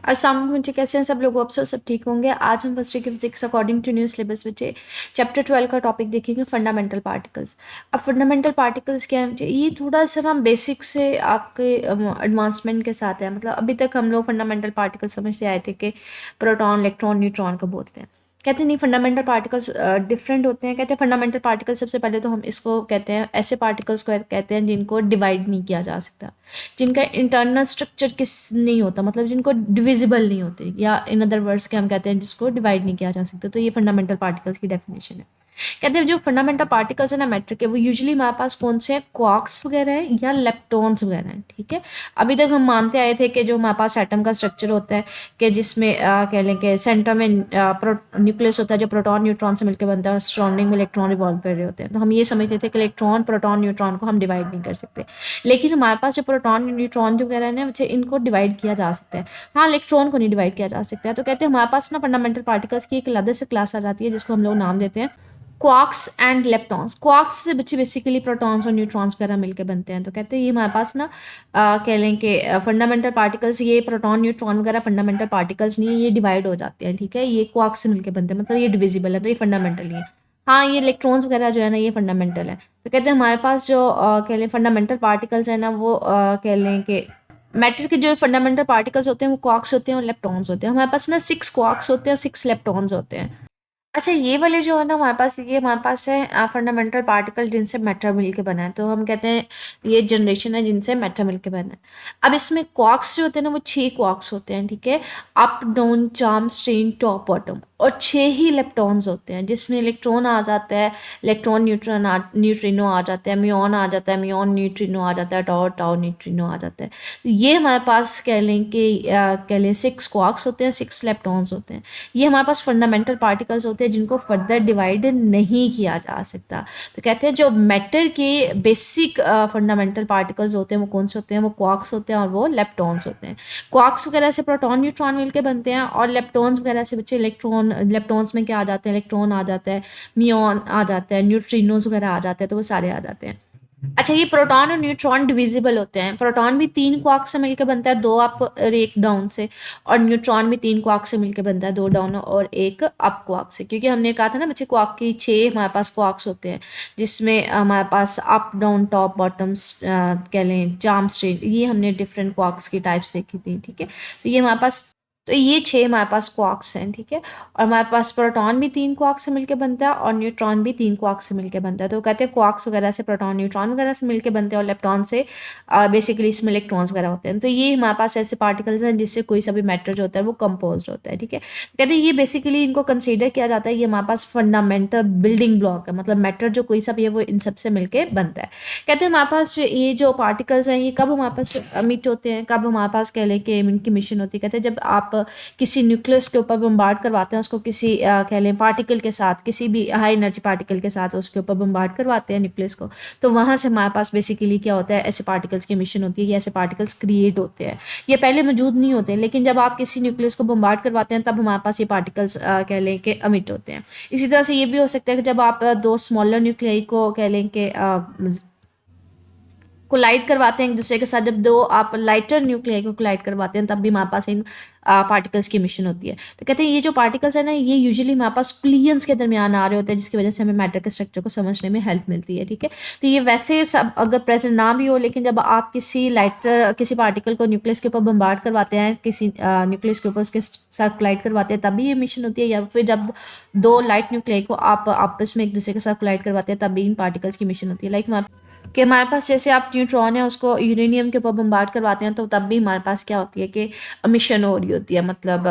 अस्सलाम वालेकुम बच्चे, कैसे हैं सब लोग? आप सब ठीक होंगे। आज हम फर्स्ट की physics according to new syllabus बच्चे चैप्टर 12 का टॉपिक देखेंगे, फंडामेंटल पार्टिकल्स। अब फंडामेंटल पार्टिकल्स क्या है बच्चे? ये थोड़ा सा ना बेसिक से आपके एडवांसमेंट के साथ है। मतलब अभी तक हम लोग फंडामेंटल पार्टिकल समझते आए थे कि प्रोटॉन, इलेक्ट्रॉन, न्यूट्रॉन को बोलते हैं। कहते हैं नहीं, फंडामेंटल पार्टिकल्स डिफरेंट होते हैं। कहते हैं फंडामेंटल पार्टिकल्स, सबसे पहले तो हम इसको कहते हैं, ऐसे पार्टिकल्स को कहते हैं जिनको डिवाइड नहीं किया जा सकता, जिनका इंटरनल स्ट्रक्चर किस नहीं होता, मतलब जिनको डिविजिबल नहीं होते, या इन अदर वर्ड्स के हम कहते हैं जिसको डिवाइड नहीं किया जा सकता। तो ये फंडामेंटल पार्टिकल्स की डेफिनेशन है। कहते हैं जो फंडामेंटल पार्टिकल्स है ना मैटर के, वो यूजुअली हमारे पास कौन से हैं? क्वार्क्स वगैरह हैं या लेप्टॉन्स वगैरह हैं। ठीक है, अभी तक हम मानते आए थे कि जो हमारे पास एटम का स्ट्रक्चर होता है कि जिसमें कह लें कि सेंटर में न्यूक्लियस होता है जो प्रोटॉन न्यूट्रॉन से मिलकर बनता है, और सराउंडिंग में इलेक्ट्रॉन रिवॉल्व कर रहे होते हैं। तो हम ये समझते थे कि इलेक्ट्रॉन, प्रोटॉन, न्यूट्रॉन को हम डिवाइड नहीं कर सकते। लेकिन हमारे पास जो प्रोटॉन, न्यूट्रॉन जो वगैरह है इनको डिवाइड किया जा सकता है। हाँ, इलेक्ट्रॉन को नहीं डिवाइड किया जा सकता है। तो कहते हैं हमारे पास ना फंडामेंटल पार्टिकल्स की एक अलग से क्लास आ जाती है जिसको हम लोग नाम देते हैं क्वार्क्स एंड लेप्टॉन्स। क्वार्क्स से बच्चे बेसिकली प्रोटॉन्स और न्यूट्रॉन्स वगैरह मिलकर बनते हैं। तो कहते हैं ये हमारे पास ना कह लें कि फंडामेंटल पार्टिकल्स, ये प्रोटॉन, न्यूट्रॉन वगैरह फंडामेंटल पार्टिकल्स नहीं है, ये डिवाइड हो जाते हैं। ठीक है, ये क्वार्क्स से मिलकर बनते हैं, मतलब ये डिविजिबल है, तो ये फंडामेंटल नहीं है। हाँ, ये इलेक्ट्रॉन्स वगैरह जो है ना, ये फंडामेंटल है। तो कहते हैं हमारे पास जो कह लें फंडामेंटल पार्टिकल्स है ना, वो कह लें कि मैटर के जो फंडामेंटल पार्टिकल्स होते हैं वो क्वार्क्स होते हैं और लेप्टॉन्स होते हैं। हमारे पास ना 6 क्वार्क्स होते हैं, 6 लेप्टॉन्स होते हैं। अच्छा, ये वाले जो है ना हमारे पास, ये हमारे पास है फंडामेंटल पार्टिकल जिनसे मैटर मिल के बना है। तो हम कहते हैं ये जनरेशन है जिनसे मैटर मिल के बना है। अब इसमें क्वार्क्स जो होते हैं ना, वो 6 क्वार्क्स होते हैं। ठीक है, up, down, charm, strain, top, bottom, और 6 ही इलेक्ट्रॉन्स होते हैं जिसमें इलेक्ट्रॉन आ जाता है, इलेक्ट्रॉन, न्यूट्रिनो आ जाता है, म्यून आ जाता है, म्यून न्यूट्रिनो आ जाता है, टाउ टाउ न्यूट्रिनो आ जाता है। तो ये हमारे पास कह लें कि कह लें 6 क्वार्क्स होते हैं, 6 इलेक्ट्रॉन्स होते हैं। ये हमारे पास फंडामेंटल पार्टिकल्स होते हैं जिनको फर्दर डिवाइड नहीं किया जा सकता। तो कहते हैं जो मैटर के बेसिक फंडामेंटल पार्टिकल्स होते हैं वो कौन से होते हैं? वो क्वार्क्स होते हैं और वो लेप्टॉन्स होते हैं। क्वार्क्स वगैरह से प्रोटॉन, न्यूट्रॉन मिलकर बनते हैं, और लेप्टॉन्स वगैरह से बच्चे इलेक्ट्रॉन, लेप्टॉन्स में क्या आ जाते हैं? इलेक्ट्रॉन आ जाता है, म्यून आ जाता है, न्यूट्रिनोज वगैरह आ जाते हैं, तो वो सारे आ जाते हैं। अच्छा, ये प्रोटॉन और न्यूट्रॉन डिविजिबल होते हैं। प्रोटॉन भी 3 क्वार्क से मिलकर बनता है, 2 अप और 1 डाउन से, और न्यूट्रॉन भी 3 क्वार्क से मिलकर बनता है, 2 डाउन और 1 अप क्वार्क से। क्योंकि हमने कहा था ना बच्चे, क्वार्क की 6 हमारे पास क्वार्क्स होते हैं जिसमें हमारे पास अप, डाउन, टॉप, बॉटम्स, कह लें चार्म, स्ट्रेन, ये हमने डिफरेंट क्वार्क्स की टाइप्स देखी थी। ठीक है, तो ये हमारे पास, तो ये 6 हमारे पास क्वार्क्स हैं। ठीक है, और हमारे पास प्रोटॉन भी 3 क्वार्क से मिलकर बनता है और न्यूट्रॉन भी 3 क्वार्क से मिलकर बनता है। तो कहते हैं क्वार्क्स वगैरह से प्रोटॉन, न्यूट्रॉन वगैरह से मिलकर बनते हैं, और लेप्टॉन से बेसिकली इसमें इलेक्ट्रॉन्स वगैरह होते हैं। तो ये हमारे पास ऐसे पार्टिकल्स हैं जिससे कोई सा भी मैटर जो होता है वो कंपोज होता है। ठीक है, कहते हैं ये बेसिकली इनको कंसिडर किया जाता है, ये हमारे पास फंडामेंटल बिल्डिंग ब्लॉक है, मतलब मैटर जो कोई सा भी है वो इन सबसे मिलकर बनता है। कहते हैं हमारे पास ये जो पार्टिकल्स हैं ये कब हमारे पास अमिट होते हैं, कब हमारे पास कह लें कि इनकी मिशन होती है? कहते हैं जब आप किसी न्यूक्लियस के ऊपर बम्बार्ड करवाते हैं उसको, किसी कह लें पार्टिकल के साथ, किसी भी हाई एनर्जी पार्टिकल के साथ उसके ऊपर बम्बार्ड करवाते हैं न्यूक्लियस को, तो वहाँ से हमारे पास बेसिकली क्या होता है? ऐसे पार्टिकल्स की मिशन होती है, ये ऐसे पार्टिकल्स क्रिएट होते हैं। ये पहले मौजूद नहीं होते, लेकिन जब आप किसी न्यूक्लियस को बम्बार्ड करवाते हैं तब हमारे पास ये पार्टिकल्स कह लें कि अमिट होते हैं। इसी तरह से ये भी हो सकता है कि जब आप 2 स्मॉलर न्यूक्लियाई को कह लें कि कोलाइड करवाते हैं एक दूसरे के साथ, जब 2 आप लाइटर न्यूक्लियाई को कोलाइड करवाते हैं तब भी हमारे पास इन पार्टिकल्स की मिशन होती है। तो कहते हैं ये जो पार्टिकल्स है ना, ये यूजुअली हमारे पास कुलियंस के दरमियान आ रहे होते हैं, जिसकी वजह से हमें मैटर के स्ट्रक्चर को समझने में हेल्प मिलती है। ठीक है, तो ये वैसे सब अगर प्रेजेंट ना भी हो, लेकिन जब आप किसी लाइटर, किसी पार्टिकल को न्यूक्लियस के ऊपर बम्बार्ड करवाते हैं, किसी न्यूक्लियस के ऊपर उसके साथ कोलाइड करवाते हैं, तभी ये मिशन होती है। या फिर जब 2 लाइट न्यूक्लियाई को आप आपस में एक दूसरे के साथ कोलाइड करवाते हैं तब भी इन पार्टिकल्स की मिशन होती है। लाइक कि हमारे पास जैसे आप न्यूट्रॉन है उसको यूरेनियम के ऊपर बम्बार्ड करवाते हैं, तो तब भी हमारे पास क्या होती है कि मिशन हो रही होती है, मतलब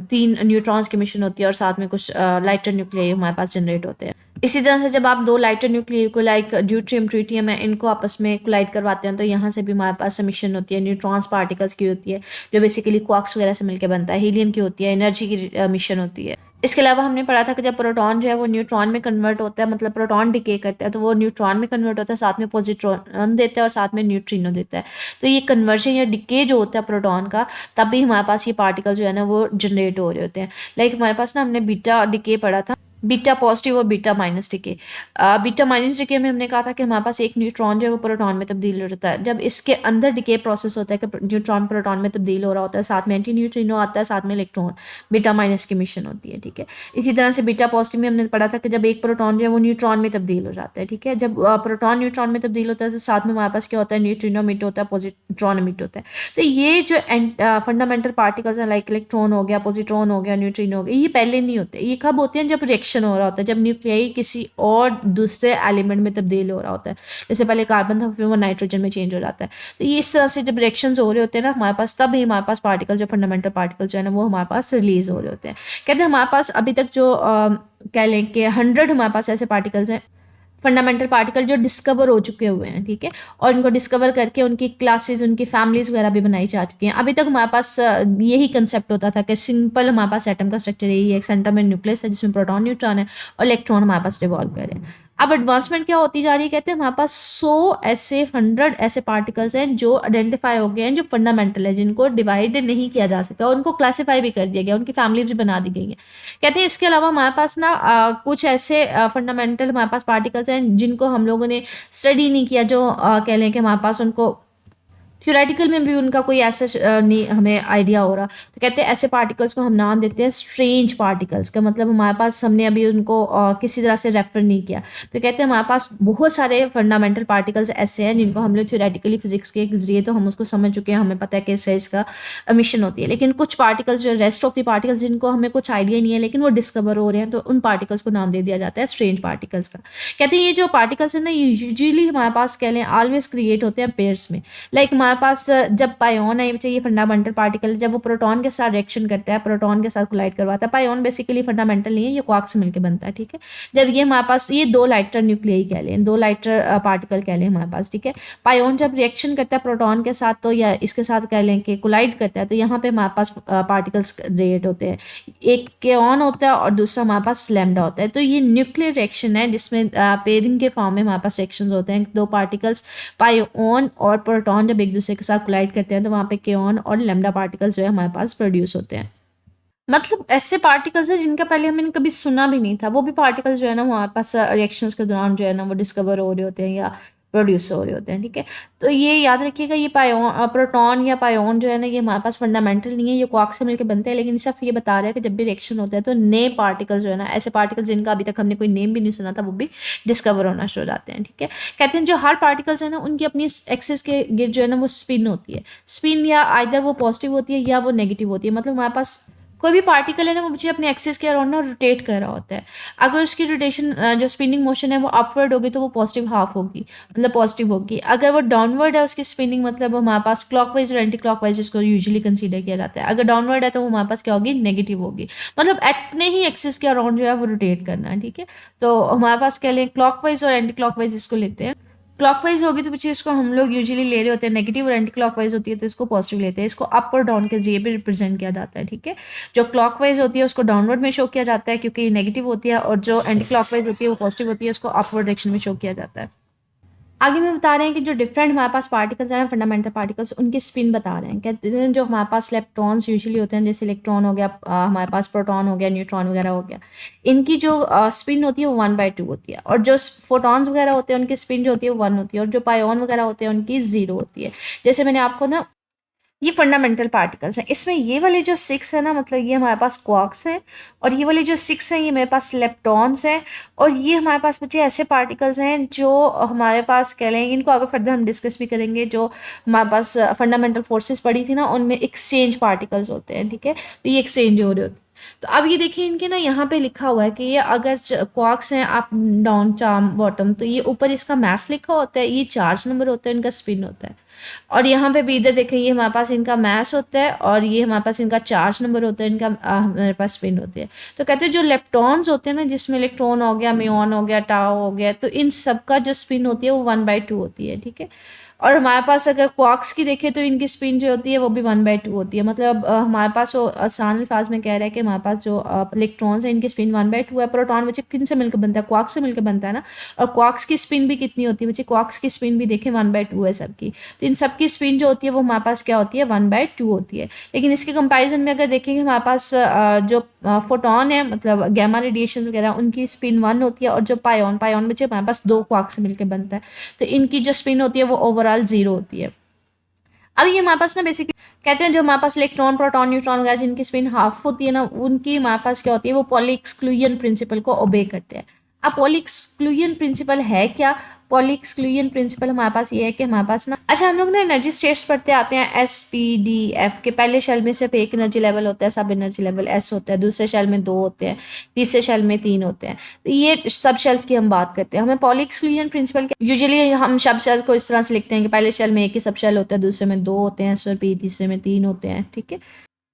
3 न्यूट्रॉन्स की मिशन होती है और साथ में कुछ लाइटर न्यूक्लियाई हमारे पास जनरेट होते हैं। इसी तरह से जब आप 2 लाइटर न्यूक्लियाई को, लाइक ड्यूट्रियम, ट्रिटियम है, इनको आपस में कोलाइड करवाते हैं, तो यहाँ से भी हमारे पास मिशन होती है, न्यूट्रॉन्स पार्टिकल्स की होती है, जो बेसिकली क्वार्क्स वगैरह से मिलकर बनता है। हीलियम की होती है, एनर्जी की मिशन होती है। इसके अलावा हमने पढ़ा था कि जब प्रोटॉन जो है वो न्यूट्रॉन में कन्वर्ट होता है, मतलब प्रोटॉन डिके करता है, तो वो न्यूट्रॉन में कन्वर्ट होता है, साथ में पॉजिट्रॉन देता है और साथ में न्यूट्रिनो देता है। तो ये कन्वर्जन या डिके जो होता है प्रोटॉन का, तब भी हमारे पास ये पार्टिकल जो है ना वो जनरेट हो रहे होते हैं। लाइक हमारे पास ना, हमने बीटा डिके पढ़ा था, बीटा पॉजिटिव और beta minus decay. Beta minus decay में हमने कहा था कि हमारे पास एक न्यूट्रॉन जो है वो प्रोटॉन में तब्दील हो जाता है। जब इसके अंदर डिके प्रोसेस होता है कि न्यूट्रॉन प्रोटॉन में तब्दील हो रहा होता है, साथ में एंटी न्यूट्रिनो आता है, साथ में इलेक्ट्रॉन, बीटा माइनस की मिशन होती है, ठीक है। इसी तरह से बीटा पॉजिटिव में हमने पढ़ा था कि जब एक प्रोटॉन जो है वो न्यूट्रॉन में तब्दील हो जाता है, ठीक है। जब प्रोटॉन न्यूट्रॉन में तब्दील होता है तो साथ में हमारे पास क्या होता है, न्यूट्रिनो मिट होता है, पॉजिट्रॉन मिट होता है। तो ये जो फंडामेंटल पार्टिकल्स हैं, लाइक इलेक्ट्रॉन हो गया, पॉजिट्रॉन हो गया, न्यूट्रिनो हो गया, ये पहले नहीं होते। ये कब होते हैं, जब रिएक्शन हो रहा होता है, जब न्यूक्लियाई किसी और दूसरे एलिमेंट में तब्दील हो रहा होता है। जैसे पहले कार्बन था, फिर वो नाइट्रोजन में चेंज हो जाता है। तो ये इस तरह से जब रिएक्शन हो रहे होते हैं ना हमारे पास, तब ही हमारे पास पार्टिकल, जो फंडामेंटल पार्टिकल जो है ना वो हमारे पास रिलीज हो रहे होते हैं। कहते हैं हमारे पास अभी तक जो कह लें कि 100 हमारे पास ऐसे पार्टिकल्स हैं, फंडामेंटल पार्टिकल, जो डिस्कवर हो चुके हुए हैं, ठीक है। और इनको डिस्कवर करके उनकी क्लासेस, उनकी फैमिलीज वगैरह भी बनाई जा चुकी हैं। अभी तक हमारे पास यही कंसेप्ट होता था कि सिंपल हमारे पास एटम का स्ट्रक्चर यही है, एक सेंटर में न्यूक्लियस है जिसमें प्रोटॉन न्यूट्रॉन है और इलेक्ट्रॉन हमारे पास रिवॉल्व कर रहे हैं। अब एडवांसमेंट क्या होती जा रही है, कहते हैं हमारे पास 100 ऐसे पार्टिकल्स हैं जो आइडेंटिफाई हो गए हैं, जो फंडामेंटल है, जिनको डिवाइड नहीं किया जा सकता, और उनको क्लासीफाई भी कर दिया गया, उनकी फैमिली भी बना दी गई है। कहते हैं इसके अलावा हमारे पास ना कुछ ऐसे फंडामेंटल हमारे पास पार्टिकल्स हैं जिनको हम लोगों ने स्टडी नहीं किया, जो कह लें कि हमारे पास उनको थ्योरेटिकल में भी उनका कोई ऐसा नहीं हमें आइडिया हो रहा। तो कहते हैं ऐसे पार्टिकल्स को हम नाम देते हैं स्ट्रेंज पार्टिकल्स का, मतलब हमारे पास हमने अभी उनको किसी तरह से रेफर नहीं किया। तो कहते हैं हमारे पास बहुत सारे फंडामेंटल पार्टिकल्स ऐसे हैं जिनको हम लोग थ्योरेटिकली फिजिक्स के जरिए तो हम उसको समझ चुके हैं, हमें पता है कि इससे इसका मिशन होती है। लेकिन कुछ पार्टिकल्स जो रेस्ट ऑफ द पार्टिकल्स जिनको हमें कुछ आइडिया नहीं है लेकिन वो डिस्कवर हो रहे हैं, तो उन पार्टिकल्स को नाम दे दिया जाता है स्ट्रेंज पार्टिकल्स का। कहते हैं ये जो पार्टिकल्स हैं ना, ये यूजुअली हमारे पास कह लें ऑलवेज क्रिएट होते हैं पेयर्स में। लाइक हमारे पास जब पायोन है, ये फंडामेंटल पार्टिकल, जब वो प्रोटॉन के साथ रिएक्शन करता है, प्रोटॉन के साथ कोलाइड करवाता है। पायोन बेसिकली फंडामेंटल नहीं है, ये क्वार्क से मिलकर बनता है, ठीक है। जब ये हमारे पास ये दो लाइटर न्यूक्लियाई कह लें, दो लाइटर पार्टिकल कह लें हमारे पास, ठीक है। पायोन जब रिएक्शन करता है प्रोटॉन के साथ, तो या इसके साथ कह लें कि कोलाइड करता है, तो यहाँ पे हमारे पास पार्टिकल्स क्रिएट होते हैं। एक केऑन होता है और दूसरा हमारे पास लैम्डा होता है। तो ये न्यूक्लियर रिएक्शन है जिसमें पेयरिंग के फॉर्म में हमारे पास रिएक्शंस होते हैं। दो पार्टिकल्स पायोन और प्रोटॉन जब एक दूसरे के साथ कोलाइड करते हैं तो वहाँ पे केऑन और लैम्डा पार्टिकल्स जो है हमारे पास प्रोड्यूस होते हैं। मतलब ऐसे पार्टिकल्स हैं जिनका पहले हमने कभी सुना भी नहीं था, वो भी पार्टिकल्स जो है ना हमारे पास रिएक्शंस के दौरान जो है ना वो डिस्कवर हो रहे होते हैं या प्रोड्यूस हो रहे होते हैं, ठीक है। तो ये याद रखिएगा, ये पायोन, प्रोटॉन या पायोन जो है ना, ये हमारे पास फंडामेंटल नहीं है, ये क्वार्क से मिलकर बनते हैं। लेकिन सिर्फ ये बता रहा है कि जब भी रिएक्शन होता है तो नए पार्टिकल्स जो है ना, ऐसे पार्टिकल्स जिनका अभी तक हमने कोई नेम भी नहीं सुना था, वो भी डिस्कवर होना शुरू हो जाते हैं, ठीक है। कहते हैं जो हर पार्टिकल्स है ना, उनकी अपनी एक्सिस के गिर्द जो है ना वो स्पिन होती है। स्पिन या आइदर वो पॉजिटिव होती है या वो नेगेटिव होती है। मतलब हमारे पास कोई भी पार्टिकल है ना, वो मुझे अपने एक्सिस के अराउंड ना रोटेट कर रहा होता है। अगर उसकी रोटेशन जो स्पिनिंग मोशन है वो अपवर्ड होगी तो वो पॉजिटिव हाफ होगी, मतलब पॉजिटिव होगी। अगर वो डाउनवर्ड है उसकी स्पिनिंग, मतलब हमारे पास क्लॉकवाइज और एंटी क्लॉकवाइज जिसको यूजुअली कंसीडर किया जाता है, अगर डाउनवर्ड है तो वो हमारे पास क्या होगी, नेगेटिव होगी। मतलब अपने ही एक्सिस के अराउंड जो है वो रोटेट करना है, ठीक है। तो हमारे पास कह लें क्लॉकवाइज और एंटी क्लॉकवाइज इसको लेते हैं। क्लॉकवाइज होगी तो पीछे इसको हम लोग यूजुअली ले रहे होते हैं नेगेटिव, और एंटी क्लॉकवाइज होती है तो इसको पॉजिटिव लेते हैं। इसको अप और डाउन के जरिए भी रिप्रेजेंट किया जाता है, ठीक है। जो क्लॉकवाइज होती है उसको डाउनवर्ड में शो किया जाता है क्योंकि नेगेटिव होती है, और जो एंटी क्लॉकवाइज होती है वो पॉजिटिव होती है, उसको अपवर्ड डायरेक्शन में शो किया जाता है। आगे में बता रहे हैं कि जो डिफरेंट हमारे पास पार्टिकल्स हैं, फंडामेंटल पार्टिकल्स, उनकी स्पिन बता रहे हैं। कहते हैं जो हमारे पास इलेक्ट्रॉन्स यूजुअली होते हैं, जैसे इलेक्ट्रॉन हो गया, हमारे पास प्रोटॉन हो गया, न्यूट्रॉन वगैरह हो गया, इनकी जो स्पिन होती है वो 1/2 होती है। और जो फोटॉन्स वगैरह होते हैं उनकी स्पिन जो होती है वो 1 होती है, और जो पायोन वगैरह होते हैं उनकी 0 होती है। जैसे मैंने आपको ना, ये फंडामेंटल पार्टिकल्स हैं। इसमें ये वाले जो 6 है ना, मतलब ये हमारे पास क्वार्क्स हैं, और ये वाले जो 6 हैं ये मेरे पास लेप्टॉन्स हैं, और ये हमारे पास बच्चे ऐसे पार्टिकल्स हैं जो हमारे पास कह लें, इनको अगर फर्दर हम डिस्कस भी करेंगे, जो हमारे पास फंडामेंटल फोर्सेस पड़ी थी ना, उनमें एक्सचेंज पार्टिकल्स होते हैं, ठीक है। तो ये एक्सचेंज हो रहे होते हैं। तो अब ये देखिए इनके ना यहाँ पे लिखा हुआ है कि ये अगर क्वार्क्स हैं अप डाउन चार्म बॉटम, तो ये ऊपर इसका मास लिखा होता है, ये चार्ज नंबर होता है, इनका स्पिन होता है। और यहाँ पे भी इधर देखें, ये हमारे पास इनका मास होता है और ये हमारे पास इनका चार्ज नंबर होता है, इनका हमारे पास स्पिन होती है। तो कहते हैं जो लेप्टॉन्स होते हैं ना, जिसमें इलेक्ट्रॉन हो गया, म्यूऑन हो गया, टाउ हो गया, तो इन सब का जो स्पिन होती है वो 1/2 होती है, ठीक है। और हमारे पास अगर क्वार्क्स की देखें तो इनकी स्पिन जो होती है वो भी 1/2 होती है। मतलब हमारे पास वो आसान अल्फाज में कह रहा है कि हमारे पास जो इलेक्ट्रॉन्स हैं इनकी स्पिन 1/2 है। प्रोटॉन बच्चे किन से मिलकर बनता है, क्वार्क्स से मिलकर बनता है ना। और क्वार्क्स की स्पिन भी कितनी होती है बच्चे, क्वार्क्स की स्पिन भी देखें 1/2 है सबकी। तो इन सबकी स्पिन जो होती है वो हमारे पास क्या होती है, 1/2 होती है। लेकिन इसके कंपेरिजन में अगर देखेंगे हमारे पास जो फोटोन है मतलब गैमा रेडिएशन वगैरह उनकी स्पिन 1 होती है। और जो पायोन पायोन बच्चे हमारे पास 2 क्वार्क से मिलकर बनता है, तो इनकी जो स्पिन होती है वो ओवरऑल 0 होती है। अब ये हमारे पास ना बेसिकली कहते हैं जो हमारे पास इलेक्ट्रॉन प्रोटॉन न्यूट्रॉन वगैरह जिनकी स्पिन हाफ होती है ना, उनकी हमारे पास क्या होती है, वो पॉली एक्सक्लूजन प्रिंसिपल को ओबे करते हैं। अब पॉली एक्सक्लूजन प्रिंसिपल है क्या, पॉली एक्सक्लूजन प्रिंसिपल हमारे पास ये है कि हमारे पास ना, अच्छा हम लोग ना एनर्जी स्टेट्स पढ़ते आते हैं S P D F के। पहले शेल में सिर्फ एक एनर्जी लेवल होता है, सब एनर्जी लेवल S होता है, दूसरे शेल में 2 होते हैं, तीसरे शेल में 3 होते हैं। तो ये सब शेल्स की हम बात करते हैं। हमें पॉली एक्सक्लूजन प्रिंसिपल यूजुअली हम सब शेल्स को इस तरह से लिखते हैं कि पहले शेल में एक ही सब शेल होता है, दूसरे में 2 होते हैं S और P, तीसरे में 3 होते हैं, ठीक है।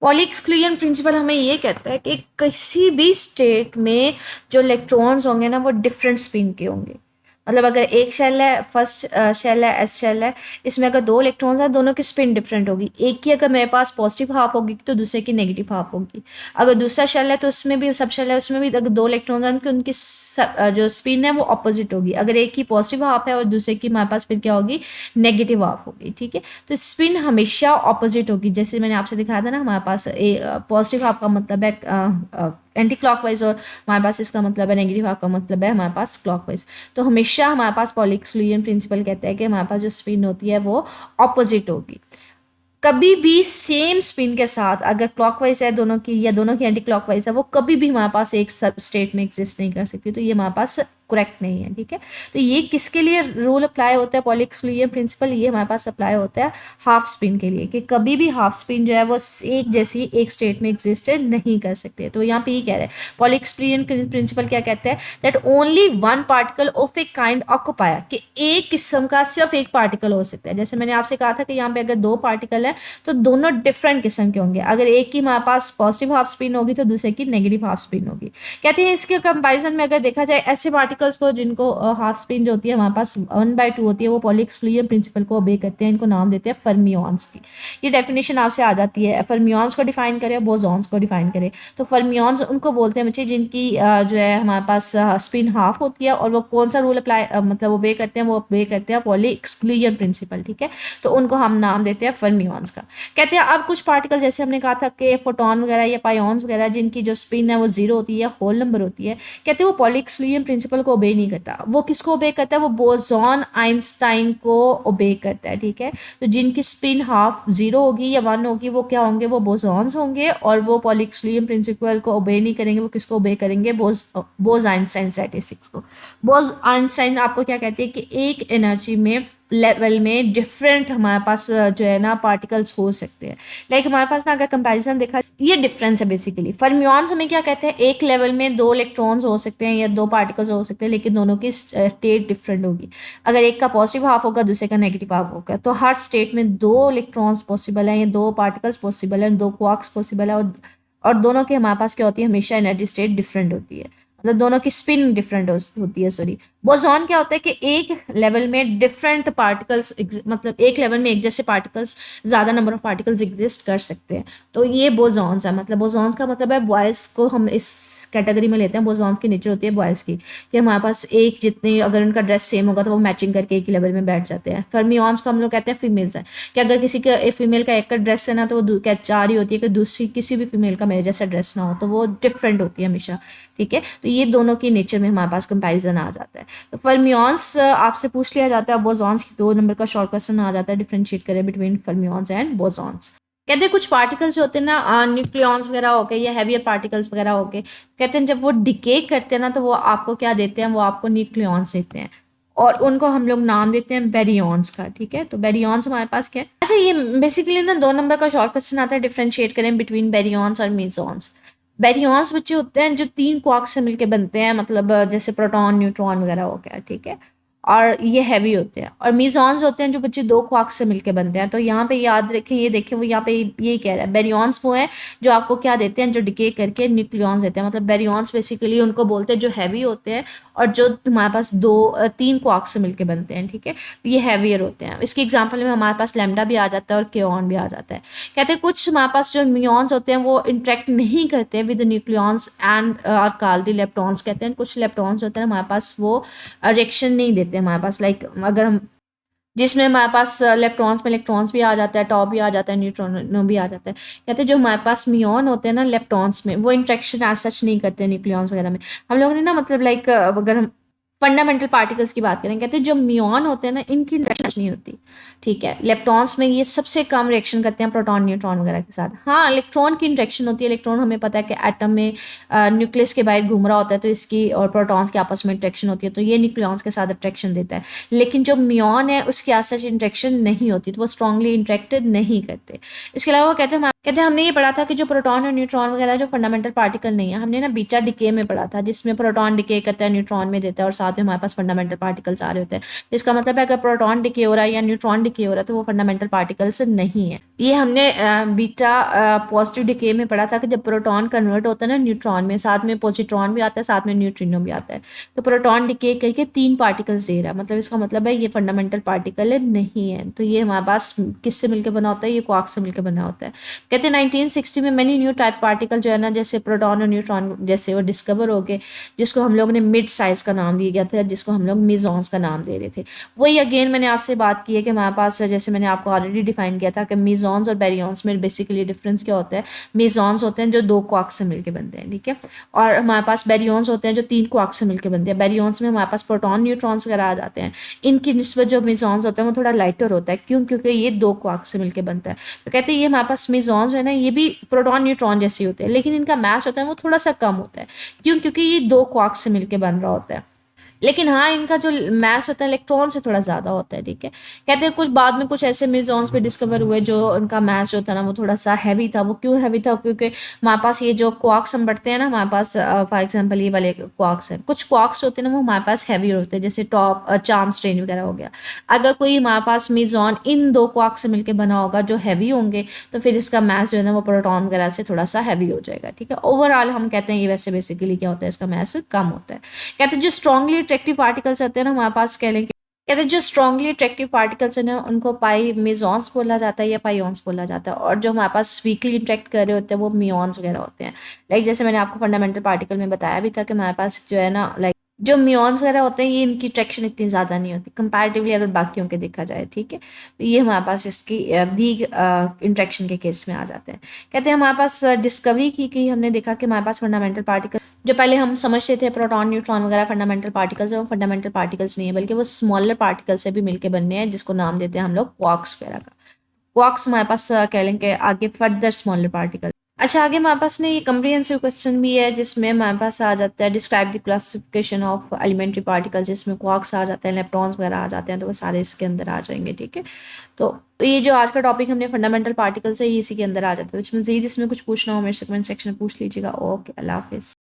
पॉली एक्सक्लूजन प्रिंसिपल हमें ये कहता है कि किसी भी स्टेट में जो इलेक्ट्रॉन्स होंगे ना वो डिफरेंट स्पिन के होंगे। मतलब अगर एक शेल है, फर्स्ट शेल है, एस शेल है, इसमें अगर 2 इलेक्ट्रॉन्स हैं दोनों की स्पिन डिफरेंट होगी। एक की अगर मेरे पास पॉजिटिव हाफ होगी तो दूसरे की नेगेटिव हाफ होगी। अगर दूसरा शेल है तो उसमें भी, सब शेल है उसमें भी अगर 2 इलेक्ट्रॉन्स हैं तो उनकी जो स्पिन है वो अपोजिट होगी। अगर एक की पॉजिटिव हाफ है और दूसरे की हमारे पास फिर क्या होगी, नेगेटिव हाफ होगी, ठीक है। तो स्पिन हमेशा ऑपोजिट होगी। जैसे मैंने आपसे दिखाया था ना, हमारे पास पॉजिटिव हाफ का मतलब है एंटी क्लॉकवाइज और हमारे पास इसका मतलब है नेगेटिव हाफ का मतलब है हमारे पास क्लॉकवाइज। तो हमेशा हमारे पास पॉली एक्सक्लूजन प्रिंसिपल कहता है कि हमारे पास जो स्पिन होती है वो ऑपोजिट होगी। कभी भी सेम स्पिन के साथ अगर क्लॉकवाइज है दोनों की या दोनों की एंटी क्लॉकवाइज है, वो कभी भी हमारे पास एक सब स्टेट में एग्जिस्ट नहीं कर सकती। तो ये हमारे पास करेक्ट नहीं है, ठीक है। तो ये किसके लिए रूल अप्लाई होता है, पॉली एक्सक्लूजन प्रिंसिपल, ये हमारे पास अप्लाई होता है हाफ स्पिन के लिए, कि कभी भी हाफ स्पिन जो है वो एक जैसी एक स्टेट में एग्जिस्ट नहीं कर सकते। तो यहाँ पे ये कह रहे हैं पॉली एक्सक्लूजन प्रिंसिपल क्या कहते हैं, that only one particle of a kind occupier, कि एक किस्म का सिर्फ एक पार्टिकल हो सकता है। जैसे मैंने आपसे कहा था कि यहाँ पे अगर 2 पार्टिकल है तो दोनों डिफरेंट किस्म के होंगे। अगर एक की हमारे पास पॉजिटिव हाफ स्पिन होगी तो दूसरे की नेगेटिव हाफ स्पिन होगी। कहते हैं इसके कंपैरिजन में अगर देखा जाए ऐसे पार्टिकल्स को जिनको हाफ स्पिन जो होती है हमारे पास 1/2 होती है, वो पॉली एक्सक्लूजन प्रिंसिपल को ओबे करते हैं। इनको नाम देते हैं फर्मियॉन्स की। ये डेफिनेशन आपसे आ जाती है, फर्मियॉन्स को डिफाइन करें, बोसॉन्स को डिफाइन करें। तो फर्मियॉन्स उनको बोलते हैं बच्चे जिनकी जो है हमारे पास स्पिन हाफ होती है, और वो कौन सा रूल अप्लाई मतलब ओबे करते हैं, वो ओबे करते हैं पॉली एक्सक्लूजन प्रिंसिपल, ठीक है। तो उनको हम नाम देते हैं फर्मियॉन्स का। कहते हैं अब कुछ पार्टिकल जैसे हमने कहा था कि फोटोन वगैरह या पायोन्स वगैरह जिनकी जो स्पिन है वो 0 होती है या होल नंबर होती है, कहते हैं वो पॉली एक्सक्लूजन प्रिंसिपल को ओबे नहीं करता। वो किसको ओबे करता है, वो बोसॉन आइंस्टाइन को ओबे करता है, ठीक है। तो जिनकी स्पिन हाफ 0 होगी या 1 होगी वो क्या होंगे, वो बोसॉन्स होंगे, और वो पॉली एक्सक्लूजन प्रिंसिपल को ओबे नहीं करेंगे। वो किसको ओबे करेंगे, बोस आइंस्टाइन स्टैटिस्टिक्स को। बोस आइंस्टाइन आपको क्या कहते हैं कि एक एनर्जी में लेवल में डिफरेंट हमारे पास जो है ना पार्टिकल्स हो सकते हैं। लाइक हमारे पास ना अगर कंपैरिजन देखा, ये डिफरेंस है बेसिकली। फर्मियॉन्स हमें क्या कहते हैं, एक लेवल में 2 इलेक्ट्रॉन्स हो सकते हैं या 2 पार्टिकल्स हो सकते हैं, लेकिन दोनों की स्टेट डिफरेंट होगी। अगर एक का पॉजिटिव हाफ होगा दूसरे का नेगेटिव हाफ होगा, तो हर स्टेट में 2 इलेक्ट्रॉन्स पॉसिबल है या 2 पार्टिकल्स पॉसिबल है, 2 क्वार्क्स पॉसिबल है। और दोनों की हमारे पास क्या होती है, हमेशा एनर्जी स्टेट डिफरेंट होती है, मतलब दोनों की स्पिन डिफरेंट होती है, सॉरी। बोसॉन क्या होता है कि एक लेवल में डिफरेंट पार्टिकल्स, मतलब एक लेवल में एक जैसे पार्टिकल्स, ज़्यादा नंबर ऑफ पार्टिकल्स एग्जिस्ट कर सकते हैं। तो ये बोसॉन्स है। मतलब बोसॉन्स का मतलब है बॉयज़ को हम इस कैटेगरी में लेते हैं। बोसॉन्स की नेचर होती है बॉयज़ की, कि हमारे पास एक जितनी अगर उनका ड्रेस सेम होगा तो वो मैचिंग करके एक ही लेवल में बैठ जाते हैं। फर्मियॉन्स को हम लोग कहते हैं फीमेल्स हैं, कि अगर किसी का फीमेल का एक का ड्रेस है ना तो वो क्या चाह रही होती है कि दूसरी किसी भी फीमेल का मेरे जैसा ड्रेस ना हो, तो वो डिफरेंट होती है हमेशा, ठीक है। तो ये दोनों की नेचर में हमारे पास कंपैरिजन आ जाता है। तो फर्मियॉन्स आपसे पूछ लिया जाता है, बोसॉन्स की 2 नंबर का शॉर्ट क्वेश्चन आ जाता है, डिफरेंशिएट करें बिटवीन फर्मियॉन्स एंड बोसॉन्स। कहते हैं कुछ पार्टिकल्स होते हैं ना, न्यूक्लियॉन्स वगैरह हो गए या हैवियर पार्टिकल्स वगैरह हो गए, कहते हैं जब वो डिके करते हैं ना तो वो आपको क्या देते हैं, वो आपको न्यूक्लियॉन्स देते हैं, और उनको हम लोग नाम देते हैं बेरियॉन्स का, ठीक है। तो बेरियॉन्स हमारे पास क्या है, अच्छा ये बेसिकली ना 2 नंबर का शॉर्ट क्वेश्चन आता है, डिफरेंशिएट करें बिटवीन बेरियॉन्स और मेसॉन्स। बेरियॉन्स बच्चे होते हैं जो 3 क्वार्क से मिलके बनते हैं, मतलब जैसे प्रोटॉन न्यूट्रॉन वगैरह हो गया, ठीक है। और ये हैवी होते हैं। और मीजॉन्स होते हैं जो बच्चे दो क्वार्क्स से मिलकर बनते हैं। तो यहाँ पे याद रखें, ये देखें, वो यहाँ पे यही कह रहा है, बेरियॉन्स वो है जो आपको क्या देते हैं, जो डिके करके न्यूक्लियॉन्स देते हैं। मतलब बेरियॉन्स बेसिकली उनको बोलते हैं जो हैवी होते हैं और जो हमारे पास तीन क्वार्क्स से मिलकर बनते हैं, ठीक है। ये हैवियर होते हैं। इसकी एग्जाम्पल में हमारे पास लैम्डा भी आ जाता है और केऑन भी आ जाता है। कहते हैं कुछ हमारे पास जो म्यून्स होते हैं वो इंटरेक्ट नहीं करते with nucleons and are called the leptons. कहते हैं कुछ लेप्टॉन्स होते हैं हमारे पास वो रिएक्शन नहीं देते हमारे पास, लाइक अगर हम जिसमें हमारे पास इलेक्ट्रॉन्स में इलेक्ट्रॉन्स भी आ जाता है, टॉप भी आ जाता है, न्यूट्रॉन भी आ जाता है। कहते हैं जो हमारे पास मियॉन होते हैं ना इलेक्ट्रॉन्स में, वो इंट्रैक्शन एज सच नहीं करते न्यूक्लियॉन्स वगैरह में। हम लोगों ने ना मतलब लाइक अगर हम फंडामेंटल पार्टिकल्स की बात करें, कहते हैं जो म्यून होते हैं ना इनकी इंट्रैक्शन नहीं होती, ठीक है। इलेक्ट्रॉन्स में ये सबसे कम रिएक्शन करते हैं प्रोटॉन न्यूट्रॉन वगैरह के साथ। हाँ, इलेक्ट्रॉन की इंट्रैक्शन होती है। इलेक्ट्रॉन हमें पता है कि एटम में न्यूक्लियस के बाहर घूम रहा होता है, तो इसकी और प्रोटॉन्स के आपस में इंट्रैक्शन होती है, तो ये न्यूक्लियॉन्स के साथ अट्रैक्शन देता है। लेकिन जो म्यून है उसकी आज सच इंट्रैक्शन नहीं होती, तो वो स्ट्रांगली इंट्रैक्टेड नहीं करते। इसके अलावा वो कहते हैं हमने ये पढ़ा था कि जो प्रोटॉन और न्यूट्रॉन वगैरह जो फंडामेंटल पार्टिकल नहीं है, हमने ना बीटा डिके में पढ़ा था, जिसमें प्रोटॉन डिके करता है, न्यूट्रॉन में देता है और साथ में हमारे पास फंडामेंटल पार्टिकल्स आ रहे होते हैं। तो इसका मतलब है अगर प्रोटॉन डिके हो रहा है या न्यूट्रॉन डिके हो रहा है तो वो फंडामेंटल पार्टिकल्स नहीं है। ये हमने बीटा पॉजिटिव डिके में पढ़ा था कि जब प्रोटॉन कन्वर्ट होता है ना न्यूट्रॉन में, साथ में पॉजिट्रॉन भी आता है, साथ में न्यूट्रिनो भी आता है, तो प्रोटॉन डिके करके तीन पार्टिकल्स दे रहा है। मतलब इसका मतलब है ये फंडामेंटल पार्टिकल नहीं है। तो ये हमारे पास किससे मिलकर बना होता है, ये क्वार्क से मिलकर बना होता है। कहते हैं 1960 में मैनी न्यू टाइप पार्टिकल जो है ना, जैसे प्रोटॉन और न्यूट्रॉन जैसे वो डिस्कवर हो गए, जिसको हम लोग ने मिड साइज का नाम दिया गया था, जिसको हम लोग मिजॉन्स का नाम दे रहे थे। वही अगेन मैंने आपसे बात की है कि हमारे पास जैसे मैंने आपको ऑलरेडी डिफाइन किया था कि मिजॉन्स और बेरियॉन्स में बेसिकली डिफरेंस क्या होता है। मिजॉन्स होते हैं जो दो क्वार्क से मिलकर बनते हैं, ठीक है, और हमारे पास बेरियॉन्स होते हैं जो तीन क्वार्क से मिलकर बनते हैं। बेरियॉन्स में हमारे पास प्रोटॉन न्यूट्रॉन्स वगैरह आ जाते हैं। इनकी निस्बत जो मिजॉन्स होते हैं वो थोड़ा लाइटर होता है, क्यों, क्योंकि ये दो क्वार्क से मिलकर बनता है। तो कहते हैं ये हमारे पास मिजॉन्स जो है ना, ये भी प्रोटॉन न्यूट्रॉन जैसे होते हैं, लेकिन इनका मैच होता है वो थोड़ा सा कम होता है। क्यों, क्योंकि ये दो क्वार्क से मिलकर बन रहा होता है। लेकिन हाँ, इनका जो मैस होता है इलेक्ट्रॉन से थोड़ा ज़्यादा होता है, ठीक है। कहते हैं कुछ बाद में कुछ ऐसे म्यूजॉन्स भी डिस्कवर हुए जो उनका मैस जो था ना वो थोड़ा सा हैवी था। वो क्यों हैवी था, क्योंकि हमारे पास ये जो क्वार्क्स हम बढ़ते हैं ना, हमारे पास फॉर एग्जांपल ये वाले क्वार्क्स हैं, कुछ क्वार्क्स होते हैं ना वो हमारे पास हैवी होते हैं, जैसे टॉप चार्म स्ट्रेन वगैरह हो गया। अगर कोई हमारे पास म्यूजॉन इन दो क्वार्क से मिलकर बना होगा जो हैवी होंगे, तो फिर इसका मैस जो है ना वो प्रोटॉन वगैरह से थोड़ा सा हैवी हो जाएगा, ठीक है। ओवरऑल हम कहते हैं ये वैसे बेसिकली क्या होता है, इसका मैस कम होता है। कहते हैं जो स्ट्रांगली अट्रैक्टिव पार्टिकल्स होते हैं ना हमारे पास, कह लेंगे कहते हैं जो स्ट्रांगली अट्रैक्टिव पार्टिकल्स हैं ना उनको पाई मेजॉन्स बोला जाता है या पाइऑन्स बोला जाता है। और जो हमारे पास वीकली इंटरेक्ट कर रहे होते हैं वो मियॉन्स वगैरह होते हैं। लाइक जैसे मैंने आपको फंडामेंटल पार्टिकल में बताया भी था कि हमारे पास जो है ना, लाइक जो म्यून्स वगैरह होते हैं ये इनकी ट्रैक्शन इतनी ज़्यादा नहीं होती कंपैरेटिवली अगर बाकियों के देखा जाए, ठीक है। तो ये हमारे पास इसकी वीक इंट्रैक्शन के केस में आ जाते हैं। कहते हैं हमारे पास डिस्कवरी की हमने देखा कि हमारे पास फंडामेंटल पार्टिकल जो पहले हम समझते थे प्रोटॉन न्यूट्रॉन वगैरह फंडामेंटल पार्टिकल्स है, वो फंडामेंटल पार्टिकल्स नहीं है, बल्कि वो स्मॉलर पार्टिकल से भी मिलकर बनने हैं, जिसको नाम देते हैं हम लोग क्वार्क्स वगैरह का। क्वार्क्स हमारे पास कह लेंगे आगे फर्दर स्मॉलर पार्टिकल। अच्छा, आगे हमारे पास ना ये कम्प्रिहेंसिव क्वेश्चन भी है, जिसमें हमारे पास आ जाता है describe the classification of elementary particles, जिसमें क्वार्क्स आ जाते हैं, इलेक्ट्रॉन्स वगैरह आ जाते हैं, तो वो सारे इसके अंदर आ जाएंगे, ठीक है। तो ये जो आज का टॉपिक हमने फंडामेंटल पार्टिकल्स है ये इसी के अंदर आ जाता है। मजीद इसमें कुछ पूछना हो मेरे से कमेंट सेक्शन में पूछ लीजिएगा। ओके, अल्लाह हाफिज़।